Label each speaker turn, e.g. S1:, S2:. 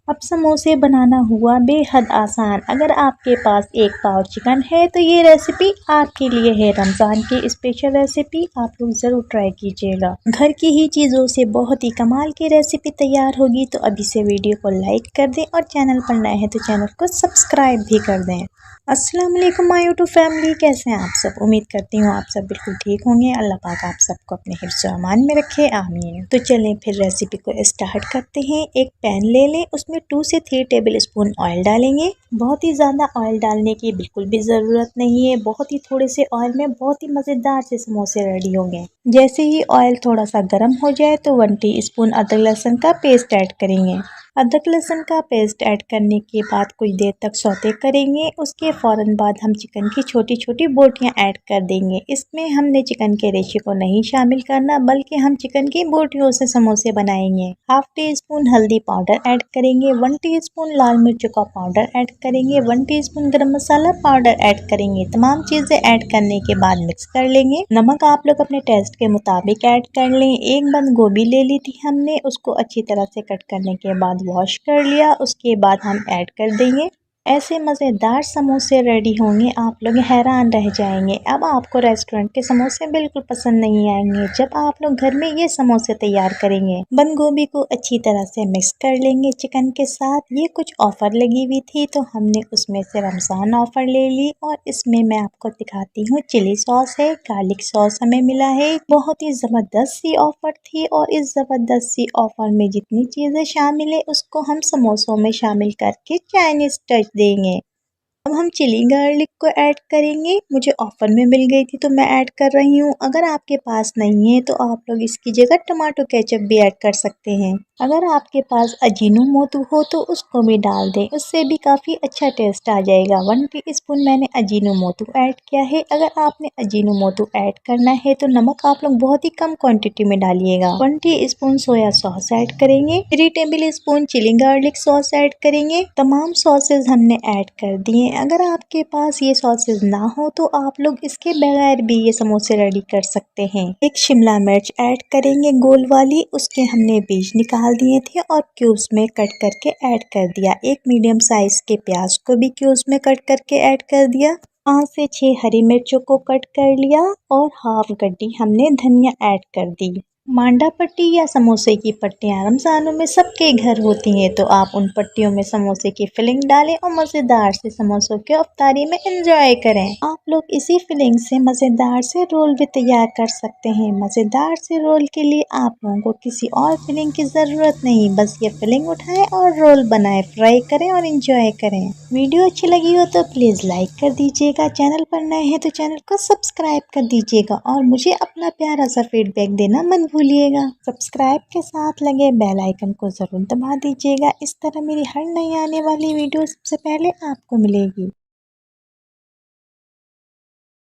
S1: अब समोसे बनाना हुआ बेहद आसान। अगर आपके पास एक पाव चिकन है तो ये रेसिपी आपके लिए है। रमज़ान की स्पेशल रेसिपी आप लोग ज़रूर ट्राई कीजिएगा। घर की ही चीज़ों से बहुत ही कमाल की रेसिपी तैयार होगी। तो अभी से वीडियो को लाइक कर दें और चैनल पर नए हैं तो चैनल को सब्सक्राइब भी कर दें। अस्सलाम वालेकुम माय यूट्यूब फैमिली, कैसे हैं आप सब। उम्मीद करती हूँ आप सब बिल्कुल ठीक होंगे। अल्लाह पाक आप सबको अपने हिफ्ज़ व अमान में रखे, आमीन। तो चलें फिर रेसिपी को स्टार्ट करते हैं। एक पैन ले लें, उसमें 2 से 3 टेबल स्पून ऑयल डालेंगे। बहुत ही ज़्यादा ऑयल डालने की बिल्कुल भी ज़रूरत नहीं है। बहुत ही थोड़े से ऑयल में बहुत ही मज़ेदार से समोसे रेडी होंगे। जैसे ही ऑयल थोड़ा सा गर्म हो जाए तो 1 टीस्पून अदरक लहसुन का पेस्ट ऐड करेंगे। अदरक लहसुन का पेस्ट ऐड करने के बाद कुछ देर तक सौते करेंगे। उसके फ़ौरन बाद हम चिकन की छोटी छोटी बोटियां ऐड कर देंगे। इसमें हमने चिकन के रेशे को नहीं शामिल करना, बल्कि हम चिकन की बोटियों से समोसे बनाएंगे। हाफ टी स्पून हल्दी पाउडर ऐड करेंगे, 1 टीस्पून लाल मिर्च का पाउडर ऐड करेंगे, 1 टीस्पून गरम मसाला पाउडर ऐड करेंगे। तमाम चीज़ें ऐड करने के बाद मिक्स कर लेंगे। नमक आप लोग अपने टेस्ट के मुताबिक ऐड कर लें। एक बंद गोभी ले ली थी हमने, उसको अच्छी तरह से कट करने के बाद वॉश कर लिया। उसके बाद हम ऐड कर देंगे। ऐसे मज़ेदार समोसे रेडी होंगे, आप लोग हैरान रह जाएंगे। अब आपको रेस्टोरेंट के समोसे बिल्कुल पसंद नहीं आएंगे जब आप लोग घर में ये समोसे तैयार करेंगे। बंद गोभी को अच्छी तरह से मिक्स कर लेंगे चिकन के साथ। ये कुछ ऑफर लगी हुई थी तो हमने उसमें से रमज़ान ऑफर ले ली। और इसमें मैं आपको दिखाती हूँ, चिली सॉस है, गार्लिक सॉस हमें मिला है। बहुत ही ज़बरदस्त सी ऑफर थी और इस ज़बरदस्त सी ऑफर में जितनी चीज़ें शामिल है उसको हम समोसों में शामिल करके चाइनीज़ टच देंगे। अब हम चिली गार्लिक को ऐड करेंगे। मुझे ऑफर में मिल गई थी तो मैं ऐड कर रही हूँ। अगर आपके पास नहीं है तो आप लोग इसकी जगह टमाटो केचप भी ऐड कर सकते हैं। अगर आपके पास अजीनोमोटो हो तो उसको भी डाल दें, उससे भी काफ़ी अच्छा टेस्ट आ जाएगा। 1 टीस्पून मैंने अजीनोमोटो ऐड किया है। अगर आपने अजीनोमोटो ऐड करना है तो नमक आप लोग बहुत ही कम क्वांटिटी में डालिएगा। 1 टीस्पून सोया सॉस ऐड करेंगे, 3 tablespoon chilli garlic sauce add करेंगे। तमाम सॉसेज हमने ऐड कर दिए। अगर आपके पास ये सॉसेज ना हो तो आप लोग इसके बगैर भी ये समोसे रेडी कर सकते हैं। एक शिमला मिर्च ऐड करेंगे गोल वाली, उसके हमने बीज निकाल दिए थे और क्यूब्स में कट करके ऐड कर दिया। एक मीडियम साइज के प्याज को भी क्यूब्स में कट करके ऐड कर दिया। 5 से 6 हरी मिर्चों को कट कर लिया और हाफ गड्डी हमने धनिया ऐड कर दी। मांडा पट्टी या समोसे की पट्टियाँ रमज़ानों में सबके घर होती हैं, तो आप उन पट्टियों में समोसे की फिलिंग डालें और मज़ेदार से समोसों के अफ्तारी में एंजॉय करें। आप लोग इसी फिलिंग से मज़ेदार से रोल भी तैयार कर सकते हैं। मज़ेदार से रोल के लिए आप लोगों को किसी और फिलिंग की ज़रूरत नहीं, बस ये फिलिंग उठाएं और रोल बनाएं, फ्राई करें और एंजॉय करें। वीडियो अच्छी लगी हो तो प्लीज़ लाइक कर दीजिएगा। चैनल पर नए हैं तो चैनल को सब्सक्राइब कर दीजिएगा और मुझे अपना प्यारा सा फीडबैक देना मत भूलिएगा। सब्सक्राइब के साथ लगे बेल आइकन को ज़रूर दबा दीजिएगा। इस तरह मेरी हर नई आने वाली वीडियो सबसे पहले आपको मिलेगी।